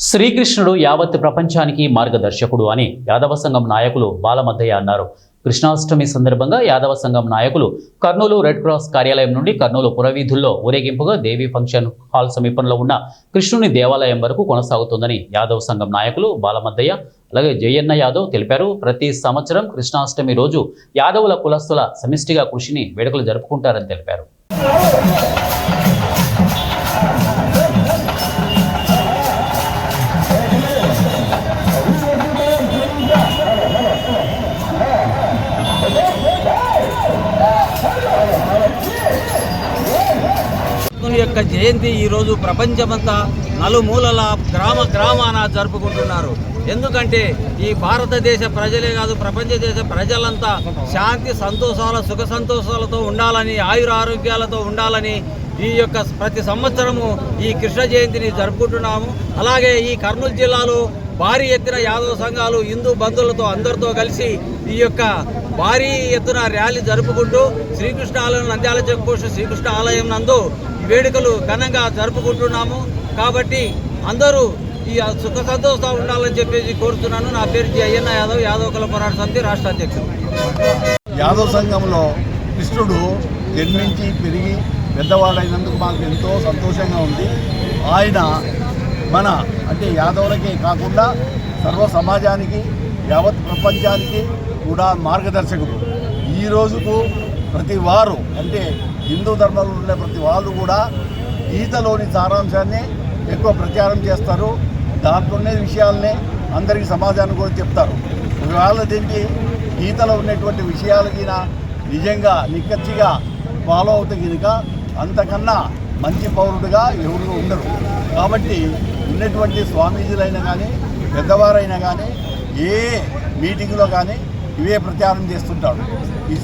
శ్రీకృష్ణుడు యావత్ ప్రపంచానికి మార్గదర్శకుడు అని యాదవ సంఘం నాయకులు బాలమద్దయ్య అన్నారు. కృష్ణాష్టమి సందర్భంగా యాదవ సంఘం నాయకులు కర్నూలు రెడ్ క్రాస్ కార్యాలయం నుండి కర్నూలు పురవీధుల్లో ఊరేగింపుగా దేవి ఫంక్షన్ హాల్ సమీపంలో ఉన్న కృష్ణుని దేవాలయం వరకు కొనసాగుతుందని యాదవ సంఘం నాయకులు బాలమద్దయ్య అలాగే జయన్న యాదవ్ తెలిపారు. ప్రతి సంవత్సరం కృష్ణాష్టమి రోజు యాదవుల కులస్తుల సమిష్టిగా కృషిని వేడుకలు జరుపుకుంటారని తెలిపారు. యొక్క జయంతి ఈరోజు ప్రపంచమంతా నలుమూలల గ్రామాన జరుపుకుంటున్నారు. ఎందుకంటే ఈ భారతదేశ ప్రజలే కాదు, ప్రపంచ దేశ ప్రజలంతా శాంతి సుఖ సంతోషాలతో ఉండాలని, ఆయురారోగ్యాలతో ఉండాలని ఈ యొక్క ప్రతి సంవత్సరము ఈ కృష్ణ జయంతిని జరుపుకుంటున్నాము. అలాగే ఈ కర్నూలు జిల్లాలో భారీ ఎత్తున యాదవ సంఘాలు హిందూ బంధువులతో అందరితో కలిసి ఈ యొక్క భారీ ఎత్తున ర్యాలీ జరుపుకుంటూ శ్రీకృష్ణ ఆలయం నంద్యాల చెక్ పోస్ట్ శ్రీకృష్ణ ఆలయం నందు వేడుకలు ఘనంగా జరుపుకుంటున్నాము. కాబట్టి అందరూ ఈ సుఖ సంతోషంగా ఉండాలని చెప్పేసి కోరుతున్నాను. నా పేరు జయన్న యాదవ్, యాదవ కుల పోరాట సమితి రాష్ట్ర అధ్యక్షుడు. యాదవ సంఘంలో కృష్ణుడు జన్మించి పెరిగి పెద్దవాళ్ళైనందుకు మాకు ఎంతో సంతోషంగా ఉంది. ఆయన అంటే యాదవులకే కాకుండా సర్వ సమాజానికి, యావత్ ప్రపంచానికి కూడా మార్గదర్శకుడు. ఈ రోజుకు ప్రతి వారు అంటే హిందూ ధర్మంలో ఉండే ప్రతి వాళ్ళు కూడా గీతలోని సారాంశాన్ని ఎక్కువ ప్రచారం చేస్తారు. దాంట్లోనే విషయాలనే అందరికీ సమాజానికి కూడా చెప్తారు. ఒకవేళ దీనికి గీతలో ఉన్నటువంటి విషయాలకి నిజంగా నిక్కచ్చిగా ఫాలో అవుతే కనుక అంతకన్నా మంచి పౌరుడుగా ఎవరు ఉండరు. కాబట్టి ఉన్నటువంటి స్వామీజీలైనా కానీ పెద్దవారైనా కానీ ఏ మీటింగ్లో కానీ ఇవే ప్రచారం చేస్తుంటారు. ఈ